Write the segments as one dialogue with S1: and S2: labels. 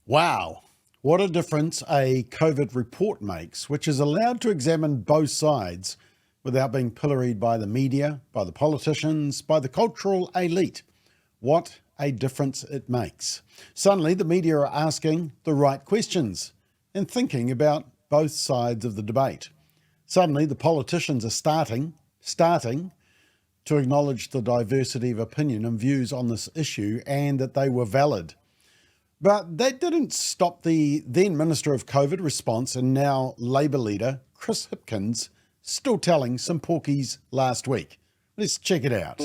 S1: Wow, what a difference a COVID report makes, which is allowed to examine both sides without being pilloried by the media, by the politicians, by the cultural elite. What a difference it makes. Suddenly, the media are asking the right questions and thinking about both sides of the debate. Suddenly, the politicians are starting to acknowledge the diversity of opinion and views on this issue and that they were valid. But that didn't stop the then Minister of COVID Response and now Labour leader, Chris Hipkins, still telling some porkies last week. Let's check it out.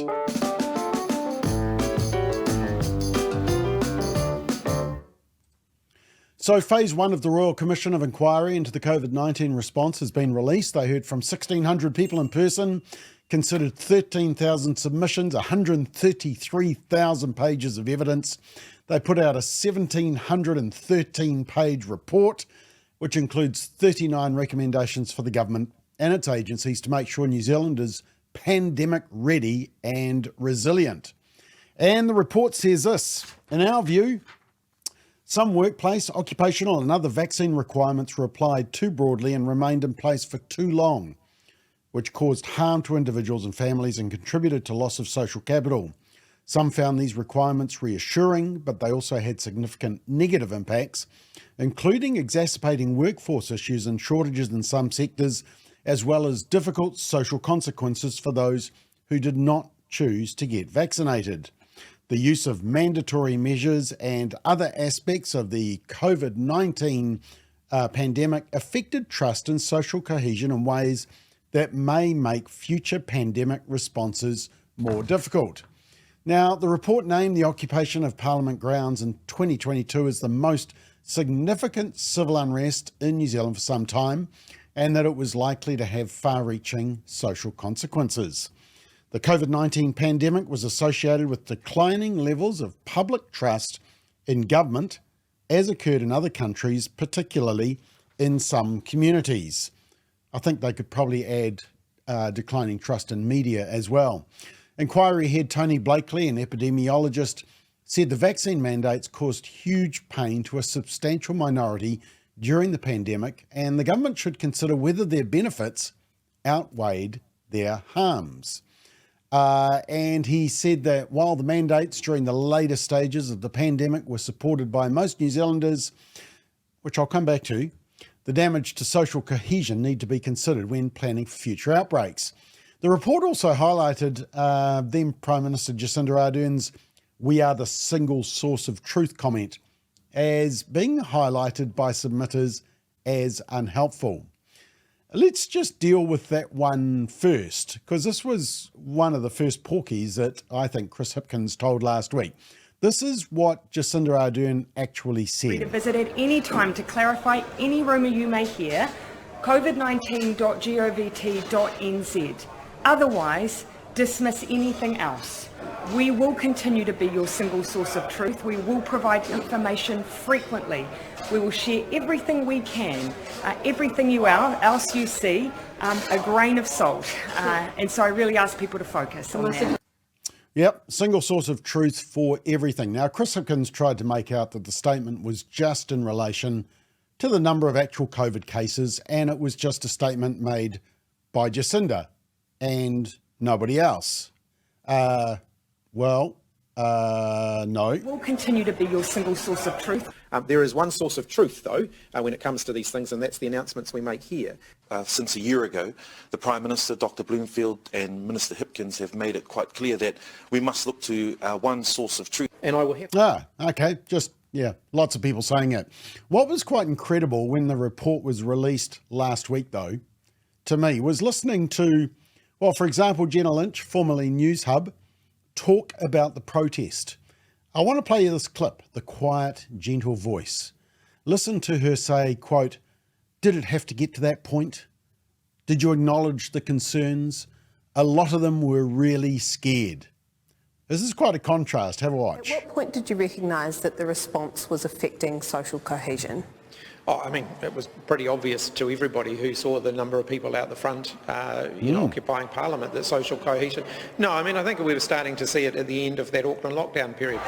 S1: So phase 1 of the Royal Commission of Inquiry into the COVID-19 response has been released. They heard from 1,600 people in person, considered 13,000 submissions, 133,000 pages of evidence. They put out a 1,713-page report, which includes 39 recommendations for the government and its agencies to make sure New Zealand is pandemic ready and resilient. And the report says this: in our view, some workplace, occupational and other vaccine requirements were applied too broadly and remained in place for too long, which caused harm to individuals and families and contributed to loss of social capital. Some found these requirements reassuring, but they also had significant negative impacts, including exacerbating workforce issues and shortages in some sectors, as well as difficult social consequences for those who did not choose to get vaccinated. The use of mandatory measures and other aspects of the COVID-19 pandemic affected trust and social cohesion in ways that may make future pandemic responses more difficult. Now, the report named the occupation of Parliament grounds in 2022 as the most significant civil unrest in New Zealand for some time, and that it was likely to have far-reaching social consequences. The COVID-19 pandemic was associated with declining levels of public trust in government, as occurred in other countries, particularly in some communities. I think they could probably add declining trust in media as well. Inquiry head Tony Blakely, an epidemiologist, said the vaccine mandates caused huge pain to a substantial minority during the pandemic, and the government should consider whether their benefits outweighed their harms. And he said that while the mandates during the later stages of the pandemic were supported by most New Zealanders, which I'll come back to, the damage to social cohesion need to be considered when planning for future outbreaks. The report also highlighted then Prime Minister Jacinda Ardern's "We are the single source of truth" comment as being highlighted by submitters as unhelpful. Let's just deal with that one first, because this was one of the first porkies that I think Chris Hipkins told last week. This is what Jacinda Ardern actually said.
S2: To visit at any time to clarify any rumour you may hear, covid19.govt.nz. Otherwise, dismiss anything else. We will continue to be your single source of truth. We will provide information frequently. We will share everything we can, everything else you see, a grain of salt. And so I really ask people to focus on that.
S1: Yep, single source of truth for everything. Now, Chris Hipkins tried to make out that the statement was just in relation to the number of actual COVID cases, and it was just a statement made by Jacinda and nobody else. No.
S2: We'll continue to be your single source of truth.
S3: There is one source of truth, though, when it comes to these things, and that's the announcements we make here.
S4: Since a year ago, the Prime Minister, Dr. Bloomfield, and Minister Hipkins have made it quite clear that we must look to one source of truth.
S3: And I will have...
S1: Okay, lots of people saying it. What was quite incredible when the report was released last week, though, to me, was listening to, well, for example, Jenna Lynch, formerly News Hub, talk about the protest. I want to play you this clip, the quiet, gentle voice. Listen to her say, quote, "Did it have to get to that point? Did you acknowledge the concerns? A lot of them were really scared." This is quite a contrast. Have a watch.
S5: At what point did you recognise that the response was affecting social cohesion?
S3: It was pretty obvious to everybody who saw the number of people out the front, occupying Parliament, that social cohesion. No, I think we were starting to see it at the end of that Auckland lockdown period.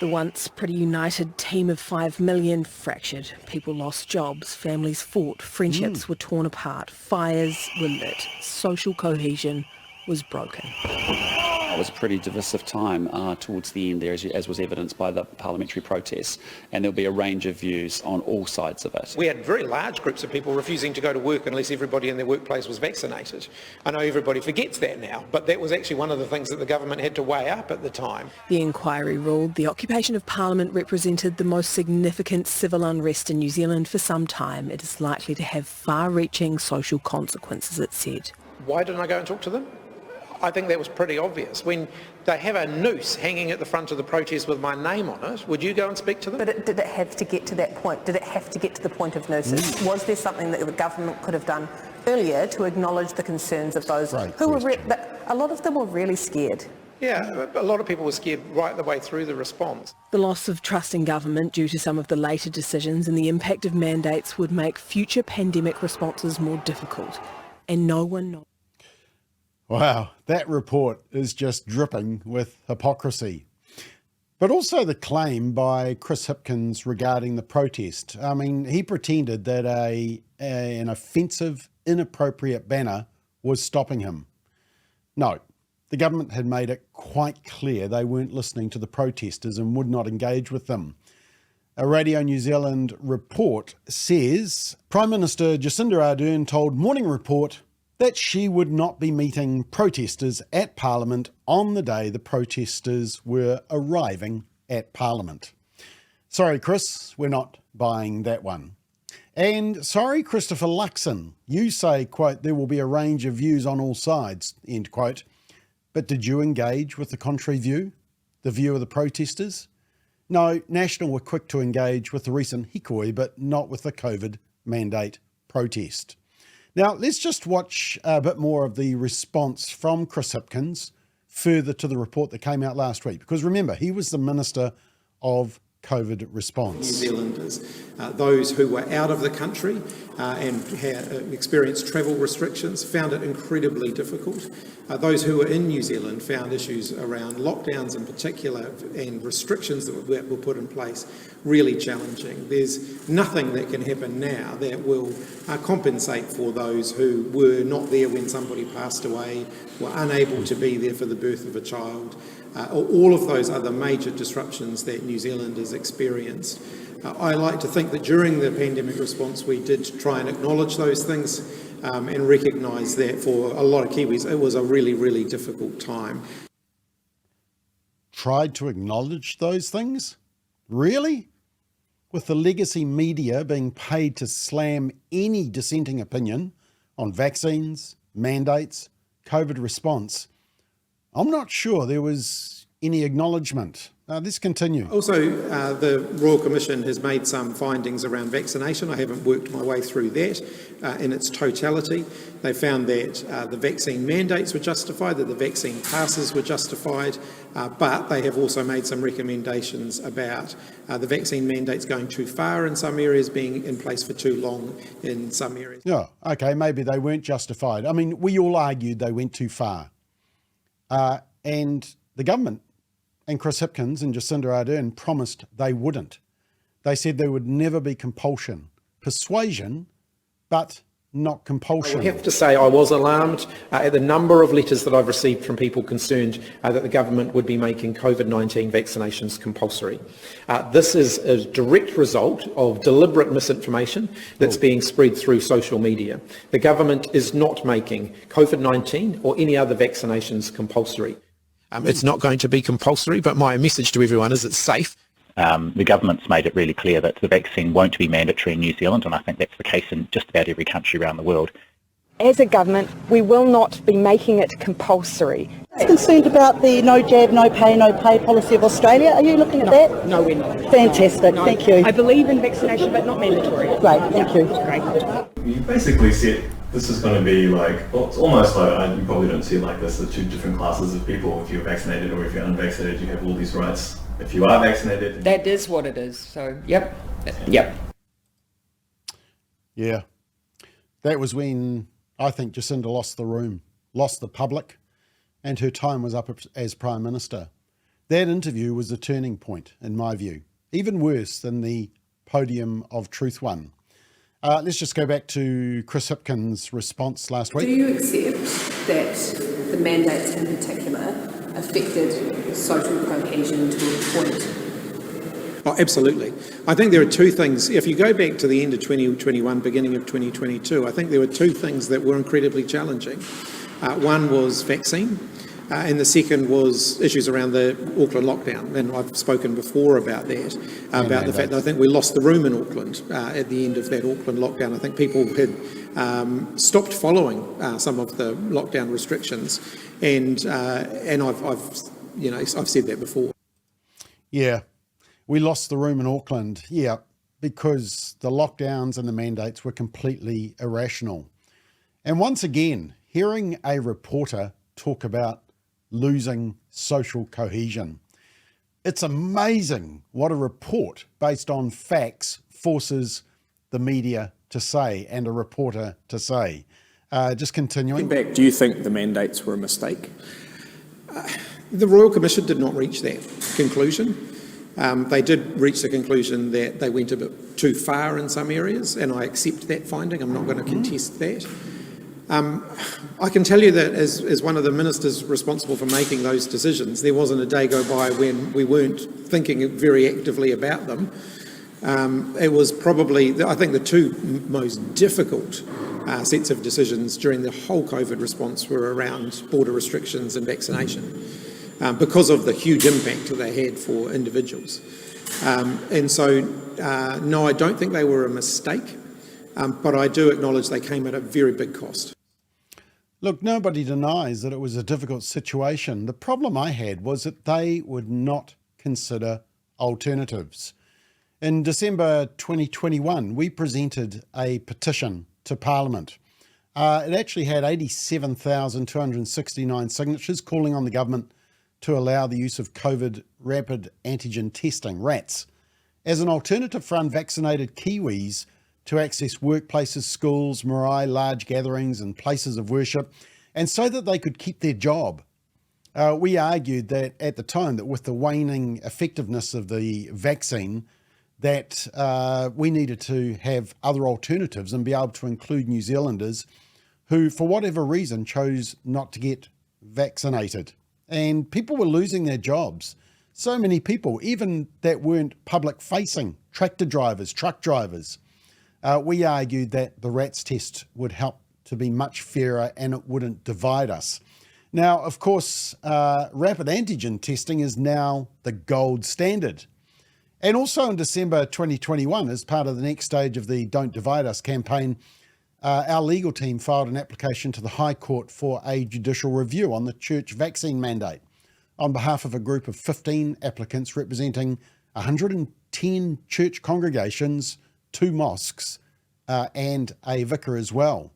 S6: The once pretty united team of 5 million fractured. People lost jobs, families fought, friendships were torn apart, fires were lit, social cohesion was broken.
S7: It was a pretty divisive time towards the end there, as was evidenced by the parliamentary protests, and there'll be a range of views on all sides of it.
S3: We had very large groups of people refusing to go to work unless everybody in their workplace was vaccinated. I know everybody forgets that now, but that was actually one of the things that the government had to weigh up at the time.
S6: The inquiry ruled the occupation of Parliament represented the most significant civil unrest in New Zealand for some time. It is likely to have far-reaching social consequences, it said.
S3: Why didn't I go and talk to them? I think that was pretty obvious. When they have a noose hanging at the front of the protest with my name on it, would you go and speak to them?
S5: But did it have to get to that point? Did it have to get to the point of nooses? Was there something that the government could have done earlier to acknowledge the concerns of those who were... a lot of them were really scared.
S3: Yeah, a lot of people were scared right the way through the response.
S6: The loss of trust in government due to some of the later decisions and the impact of mandates would make future pandemic responses more difficult. And no one knows.
S1: Wow, that report is just dripping with hypocrisy. But also the claim by Chris Hipkins regarding the protest. I mean, he pretended that an offensive, inappropriate banner was stopping him. No, the government had made it quite clear they weren't listening to the protesters and would not engage with them. A Radio New Zealand report says Prime Minister Jacinda Ardern told Morning Report that she would not be meeting protesters at Parliament on the day the protesters were arriving at Parliament. Sorry, Chris, we're not buying that one. And sorry, Christopher Luxon, you say, quote, there will be a range of views on all sides, end quote. But did you engage with the contrary view, the view of the protesters? No, National were quick to engage with the recent hikoi, but not with the COVID mandate protest. Now, let's just watch a bit more of the response from Chris Hipkins further to the report that came out last week. Because remember, he was the Minister of COVID Response.
S3: New Zealanders, those who were out of the country and had experienced travel restrictions, found it incredibly difficult. Those who were in New Zealand found issues around lockdowns in particular and restrictions that were put in place really challenging. There's nothing that can happen now that will compensate for those who were not there when somebody passed away, were unable to be there for the birth of a child. All of those other major disruptions that New Zealanders experienced. I like to think that during the pandemic response we did try and acknowledge those things and recognise that for a lot of Kiwis it was a really, really difficult time.
S1: Tried to acknowledge those things? Really? With the legacy media being paid to slam any dissenting opinion on vaccines, mandates, COVID response, I'm not sure there was any acknowledgement. Let's continue.
S3: Also, the Royal Commission has made some findings around vaccination. I haven't worked my way through that in its totality. They found that the vaccine mandates were justified, that the vaccine passes were justified, but they have also made some recommendations about the vaccine mandates going too far in some areas, being in place for too long in some areas.
S1: Yeah, okay, maybe they weren't justified. I mean, we all argued they went too far. And the government and Chris Hipkins and Jacinda Ardern promised they wouldn't. They said there would never be compulsion. Persuasion, but not compulsion.
S3: I have to say I was alarmed at the number of letters that I've received from people concerned that the government would be making COVID-19 vaccinations compulsory. This is a direct result of deliberate misinformation that's being spread through social media. The government is not making COVID-19 or any other vaccinations compulsory. It's not going to be compulsory, but my message to everyone is it's safe.
S8: The government's made it really clear that the vaccine won't be mandatory in New Zealand, and I think that's the case in just about every country around the world.
S9: As a government, we will not be making it compulsory.
S10: I'm concerned about the no jab, no pay policy of Australia. Are you looking at that?
S9: No, we're not.
S10: Fantastic,
S9: No.
S10: thank you.
S9: I believe in vaccination, but not mandatory.
S10: Great, thank you.
S9: Great.
S11: You basically said this is going to be like, well, it's almost like, you probably don't see it like this, the two different classes of people. If you're vaccinated or if you're unvaccinated, you have all these rights. If you are vaccinated...
S2: That is what it is. So, yep.
S1: Yeah. That was when I think Jacinda lost the room, lost the public, and her time was up as Prime Minister. That interview was a turning point, in my view, even worse than the Podium of Truth one. Let's just go back to Chris Hipkins' response last week.
S12: Do you accept that the mandates in particular affected social cohesion to a point?
S3: Oh, absolutely. I think there are two things. If you go back to the end of 2021, beginning of 2022, I think there were two things that were incredibly challenging. One was vaccine, and the second was issues around the Auckland lockdown. And I've spoken before about that, about the fact that I think we lost the room in Auckland at the end of that Auckland lockdown. I think people had stopped following some of the lockdown restrictions, and I've said that before.
S1: Yeah. We lost the room in Auckland, because the lockdowns and the mandates were completely irrational. And once again, hearing a reporter talk about losing social cohesion, it's amazing what a report based on facts forces the media to say and a reporter to say. Just continuing.
S13: Back, do you think the mandates were a mistake?
S3: The Royal Commission did not reach that conclusion. They did reach the conclusion that they went a bit too far in some areas, and I accept that finding. I'm not going to contest that. I can tell you that as one of the ministers responsible for making those decisions, there wasn't a day go by when we weren't thinking very actively about them. It was probably, I think, the two most difficult sets of decisions during the whole COVID response were around border restrictions and vaccination. Because of the huge impact that they had for individuals. And so, no, I don't think they were a mistake, but I do acknowledge they came at a very big cost.
S1: Look, nobody denies that it was a difficult situation. The problem I had was that they would not consider alternatives. In December 2021, we presented a petition to Parliament. It actually had 87,269 signatures calling on the government to allow the use of COVID rapid antigen testing, RATs, as an alternative for unvaccinated Kiwis to access workplaces, schools, marae, large gatherings and places of worship, and so that they could keep their job. We argued that at the time that with the waning effectiveness of the vaccine, that we needed to have other alternatives and be able to include New Zealanders who, for whatever reason, chose not to get vaccinated. And people were losing their jobs. So many people, even that weren't public facing, tractor drivers, truck drivers. We argued that the RATs test would help to be much fairer and it wouldn't divide us. Now, of course, rapid antigen testing is now the gold standard. And also in December 2021, as part of the next stage of the Don't Divide Us campaign, our legal team filed an application to the High Court for a judicial review on the church vaccine mandate on behalf of a group of 15 applicants representing 110 church congregations, 2 mosques, and a vicar as well.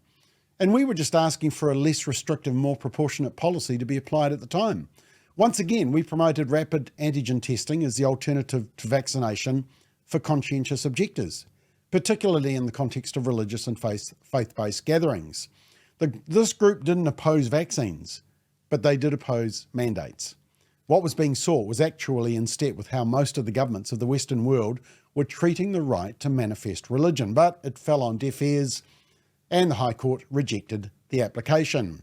S1: And we were just asking for a less restrictive, more proportionate policy to be applied at the time. Once again, we promoted rapid antigen testing as the alternative to vaccination for conscientious objectors, particularly in the context of religious and faith-based gatherings. This group didn't oppose vaccines, but they did oppose mandates. What was being sought was actually in step with how most of the governments of the Western world were treating the right to manifest religion, but it fell on deaf ears and the High Court rejected the application.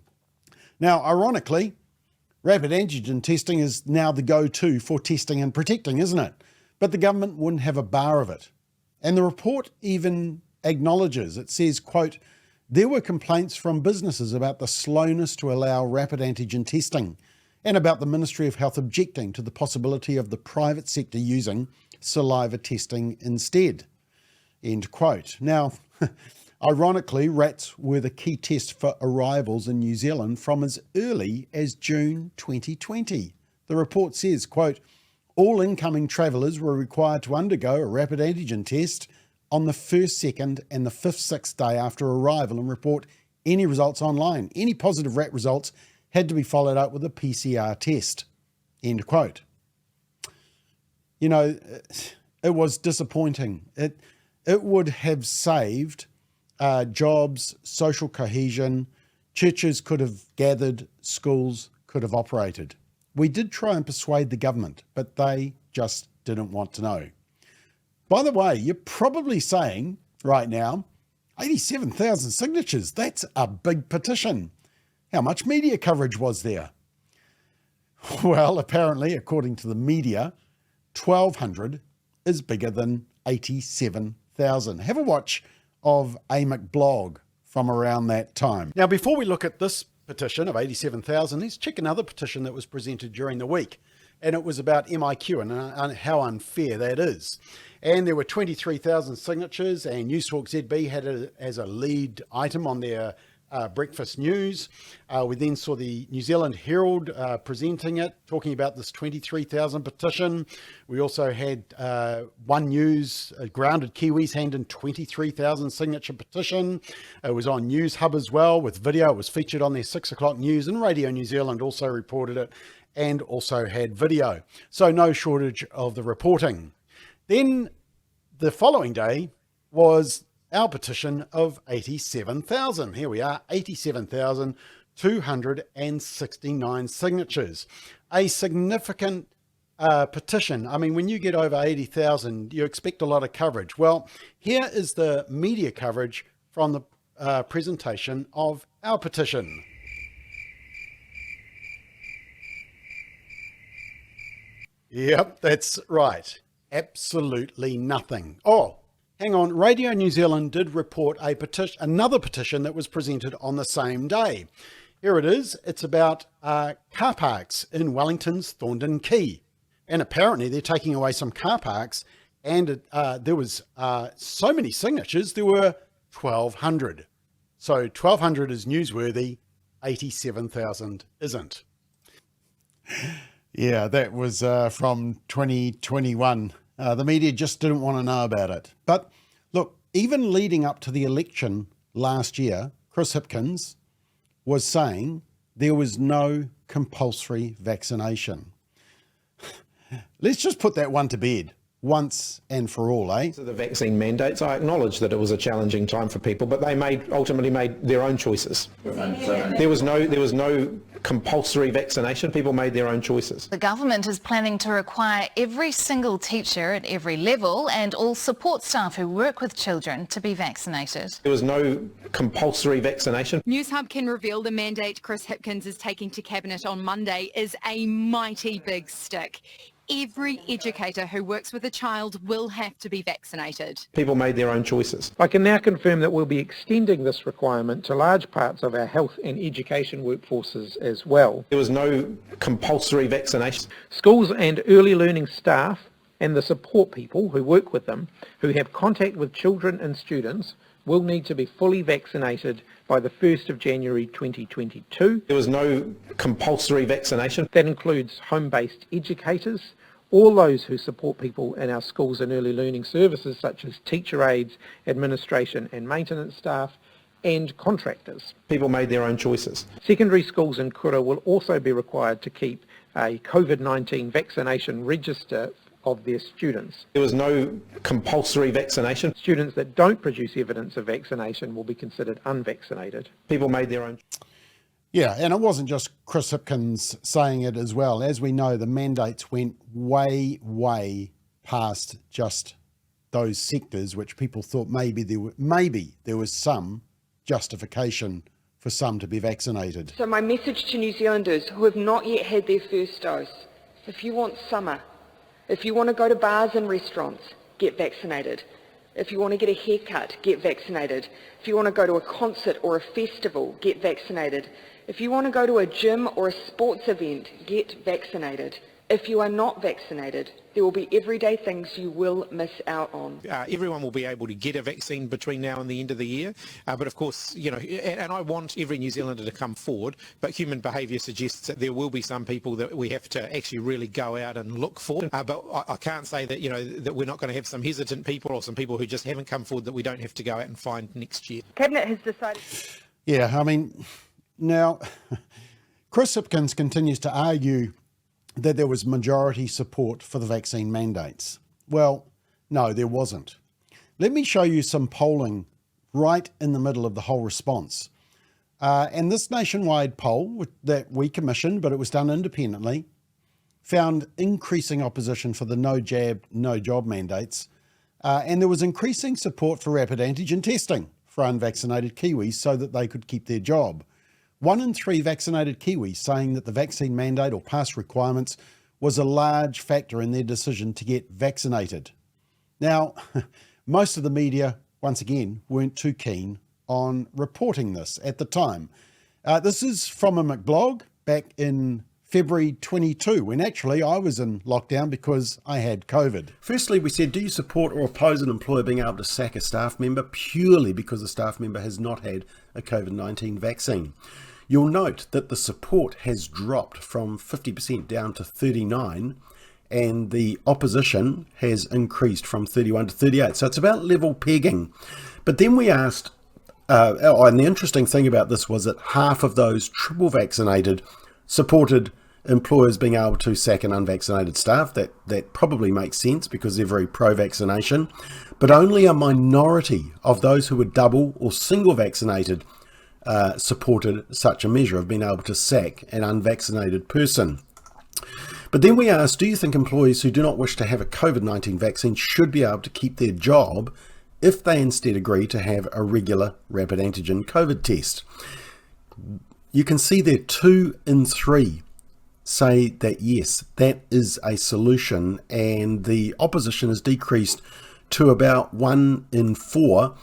S1: Now, ironically, rapid antigen testing is now the go-to for testing and protecting, isn't it? But the government wouldn't have a bar of it. And the report even acknowledges, it says, quote, there were complaints from businesses about the slowness to allow rapid antigen testing and about the Ministry of Health objecting to the possibility of the private sector using saliva testing instead, end quote. Now, ironically, RATs were the key test for arrivals in New Zealand from as early as June 2020. The report says, quote, all incoming travellers were required to undergo a rapid antigen test on the 1st, 2nd and the 5th, 6th day after arrival and report any results online. Any positive RAT results had to be followed up with a PCR test, end quote. You know, it was disappointing. It would have saved jobs, social cohesion, churches could have gathered, schools could have operated. we did try and persuade the government, but they just didn't want to know. By the way, you're probably saying right now, 87,000 signatures, that's a big petition. How much media coverage was there? Well, apparently, according to the media, 1,200 is bigger than 87,000. Have a watch of a McBlog from around that time. Now, before we look at this petition of 87,000, let's check another petition that was presented during the week. And it was about MIQ and how unfair that is. And there were 23,000 signatures, and News Talk ZB had it as a lead item on their breakfast news. We then saw the New Zealand Herald presenting it, talking about this 23,000 petition. We also had One News, Grounded Kiwis hand in 23,000 signature petition. It was on News Hub as well with video. It was featured on their 6 o'clock news, and Radio New Zealand also reported it and also had video. So no shortage of the reporting. Then the following day was our petition of 87,000. Here we are, 87,269 signatures. A significant petition. I mean, when you get over 80,000, you expect a lot of coverage. Well, here is the media coverage from the presentation of our petition. Yep, that's right. Absolutely nothing. Oh, hang on. Radio New Zealand did report another petition that was presented on the same day. Here it is. It's about car parks in Wellington's Thorndon Quay. And apparently they're taking away some car parks, and there was so many signatures, there were 1,200. So 1,200 is newsworthy, 87,000 isn't. Yeah, that was from 2021. The media just didn't want to know about it. But look, even leading up to the election last year, Chris Hipkins was saying there was no compulsory vaccination. Let's just put that one to bed once and for all, eh?
S14: The vaccine mandates, I acknowledge that it was a challenging time for people, but they ultimately made their own choices. There was no compulsory vaccination. People made their own choices.
S15: The government is planning to require every single teacher at every level and all support staff who work with children to be vaccinated.
S14: There was no compulsory vaccination.
S16: News Hub can reveal the mandate Chris Hipkins is taking to Cabinet on Monday is a mighty big stick. Every educator who works with a child will have to be vaccinated.
S14: People made their own choices.
S13: I can now confirm that we'll be extending this requirement to large parts of our health and education workforces as well.
S14: There was no compulsory vaccination.
S13: Schools and early learning staff and the support people who work with them, who have contact with children and students, will need to be fully vaccinated by the 1st of January 2022.
S14: There was no compulsory vaccination.
S13: That includes home-based educators, all those who support people in our schools and early learning services such as teacher aides, administration and maintenance staff, and contractors.
S14: People made their own choices.
S13: Secondary schools in Kura will also be required to keep a COVID-19 vaccination register of their students.
S14: There was no compulsory vaccination.
S13: Students that don't produce evidence of vaccination will be considered unvaccinated.
S14: People made their own.
S1: Yeah, and it wasn't just Chris Hipkins saying it as well. As we know, the mandates went way, way past just those sectors which people thought maybe there was some justification for some to be vaccinated.
S2: So my message to New Zealanders who have not yet had their first dose, if you want summer, if you want to go to bars and restaurants, get vaccinated. If you want to get a haircut, get vaccinated. If you want to go to a concert or a festival, get vaccinated. If you want to go to a gym or a sports event, get vaccinated. If you are not vaccinated, there will be everyday things you will miss out on.
S14: Everyone will be able to get a vaccine between now and the end of the year. But of course, you know, and I want every New Zealander to come forward, but human behaviour suggests that there will be some people that we have to actually really go out and look for. But I can't say that, you know, that we're not going to have some hesitant people or some people who just haven't come forward that we don't have to go out and find next year.
S2: Cabinet has decided...
S1: Yeah, I mean, now, Chris Hipkins continues to argue that there was majority support for the vaccine mandates. Well, no, there wasn't. Let me show you some polling right in the middle of the whole response. And this nationwide poll that we commissioned, but it was done independently, found increasing opposition for the no jab, no job mandates, and there was increasing support for rapid antigen testing for unvaccinated Kiwis so that they could keep their job. 1 in 3 vaccinated Kiwis saying that the vaccine mandate or pass requirements was a large factor in their decision to get vaccinated. Now, most of the media, once again, weren't too keen on reporting this at the time. This is from a McBlog back in February 22, when actually I was in lockdown because I had COVID. Firstly, we said, do you support or oppose an employer being able to sack a staff member purely because the staff member has not had a COVID-19 vaccine? You'll note that the support has dropped from 50% down to 39%, and the opposition has increased from 31 to 38. So it's about level pegging. But then we asked, and the interesting thing about this was that half of those triple vaccinated supported employers being able to sack an unvaccinated staff. That probably makes sense because they're very pro-vaccination. But only a minority of those who were double or single vaccinated supported such a measure of being able to sack an unvaccinated person. But then we asked, do you think employees who do not wish to have a COVID-19 vaccine should be able to keep their job if they instead agree to have a regular rapid antigen COVID test? You can see there 2 in 3 say that yes, that is a solution, and the opposition has decreased to about 1 in 4.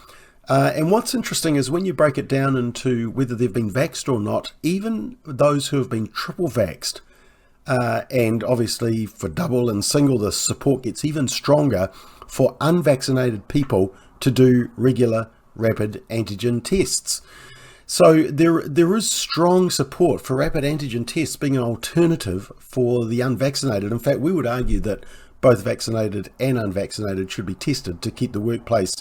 S1: And what's interesting is when you break it down into whether they've been vaxxed or not, even those who have been triple vaxxed, and obviously for double and single, the support gets even stronger for unvaccinated people to do regular rapid antigen tests. So there is strong support for rapid antigen tests being an alternative for the unvaccinated. In fact, we would argue that both vaccinated and unvaccinated should be tested to keep the workplace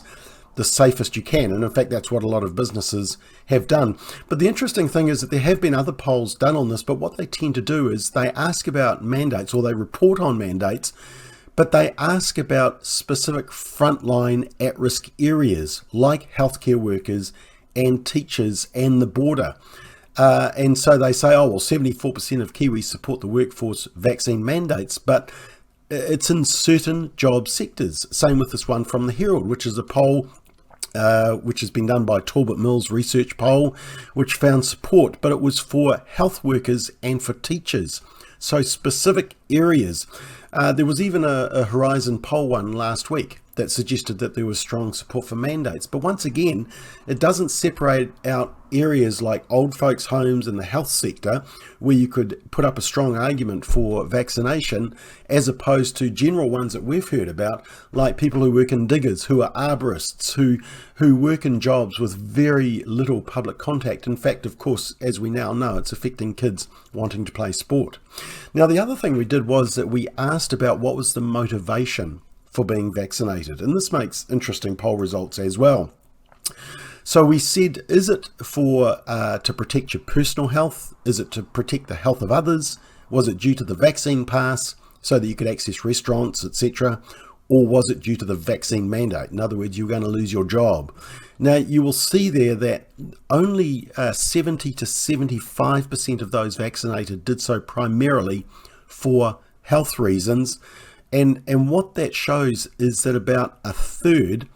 S1: the safest you can. And in fact, that's what a lot of businesses have done. But the interesting thing is that there have been other polls done on this, but what they tend to do is they ask about mandates, or they report on mandates, but they ask about specific frontline at-risk areas like healthcare workers and teachers and the border. And so they say, oh, well, 74% of Kiwis support the workforce vaccine mandates, but it's in certain job sectors. Same with this one from the Herald, which is a poll which has been done by Talbot Mills Research Poll, which found support, but it was for health workers and for teachers. So specific areas. There was even a Horizon poll one last week that suggested that there was strong support for mandates. But once again, it doesn't separate out areas like old folks' homes and the health sector, where you could put up a strong argument for vaccination, as opposed to general ones that we've heard about, like people who work in diggers, who are arborists, who work in jobs with very little public contact. In fact, of course, as we now know, it's affecting kids wanting to play sport. Now, the other thing we did was that we asked about what was the motivation for being vaccinated, and this makes interesting poll results as well. So we said, is it for to protect your personal health? Is it to protect the health of others? Was it due to the vaccine pass so that you could access restaurants, etc.? Or was it due to the vaccine mandate? In other words, you're going to lose your job. Now, you will see there that only 70 to 75% of those vaccinated did so primarily for health reasons. And what that shows is that about a third,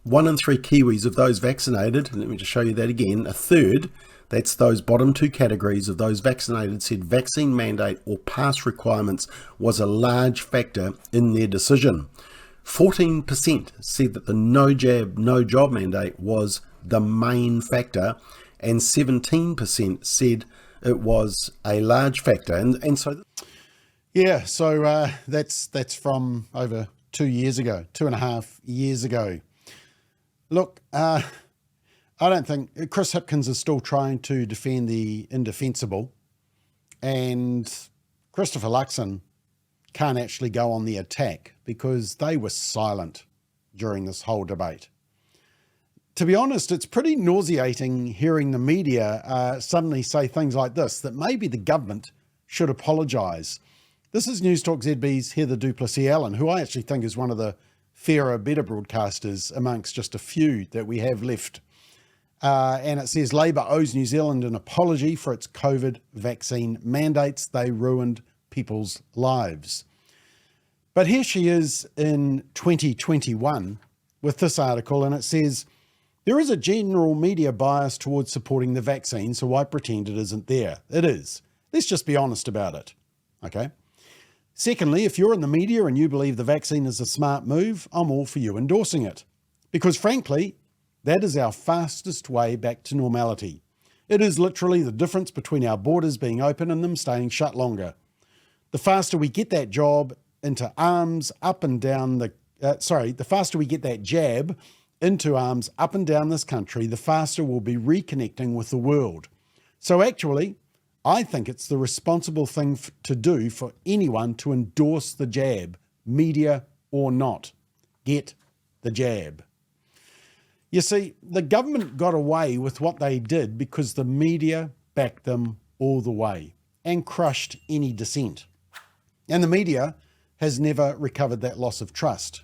S1: 1 in 3 Kiwis of those vaccinated, and let me just show you that again, a third, that's those bottom 2 categories of those vaccinated, said vaccine mandate or pass requirements was a large factor in their decision. 14% said that the no jab, no job mandate was the main factor, and 17% said it was a large factor. And so... Yeah, so that's from over 2 years ago, 2.5 years ago. Look, I don't think Chris Hipkins is still trying to defend the indefensible, and Christopher Luxon can't actually go on the attack because they were silent during this whole debate. To be honest, it's pretty nauseating hearing the media suddenly say things like this, that maybe the government should apologise. This is News Talk ZB's Heather Duplessis-Allen, who I actually think is one of the fairer, better broadcasters amongst just a few that we have left. And it says Labor owes New Zealand an apology for its COVID vaccine mandates. They ruined people's lives. But here she is in 2021 with this article, and it says, there is a general media bias towards supporting the vaccine, so why pretend it isn't there? It is. Let's just be honest about it, okay? Secondly, if you're in the media and you believe the vaccine is a smart move, I'm all for you endorsing it. Because frankly, that is our fastest way back to normality. It is literally the difference between our borders being open and them staying shut longer. The faster we get that job into arms up and down the faster we get that jab into arms up and down this country, the faster we'll be reconnecting with the world. So actually, I think it's the responsible thing to do for anyone to endorse the jab, media or not. Get the jab. You see, the government got away with what they did because the media backed them all the way and crushed any dissent. And the media has never recovered that loss of trust.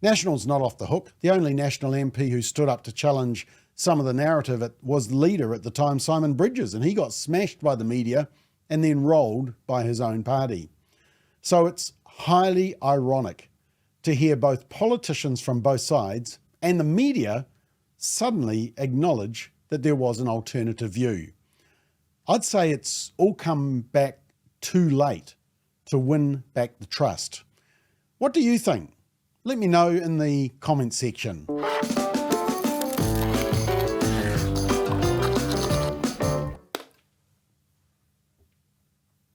S1: National's not off the hook. The only National MP who stood up to challenge some of the narrative was the leader at the time, Simon Bridges, and he got smashed by the media and then rolled by his own party. So it's highly ironic to hear both politicians from both sides and the media suddenly acknowledge that there was an alternative view. I'd say it's all come back too late to win back the trust. What do you think? Let me know in the comment section.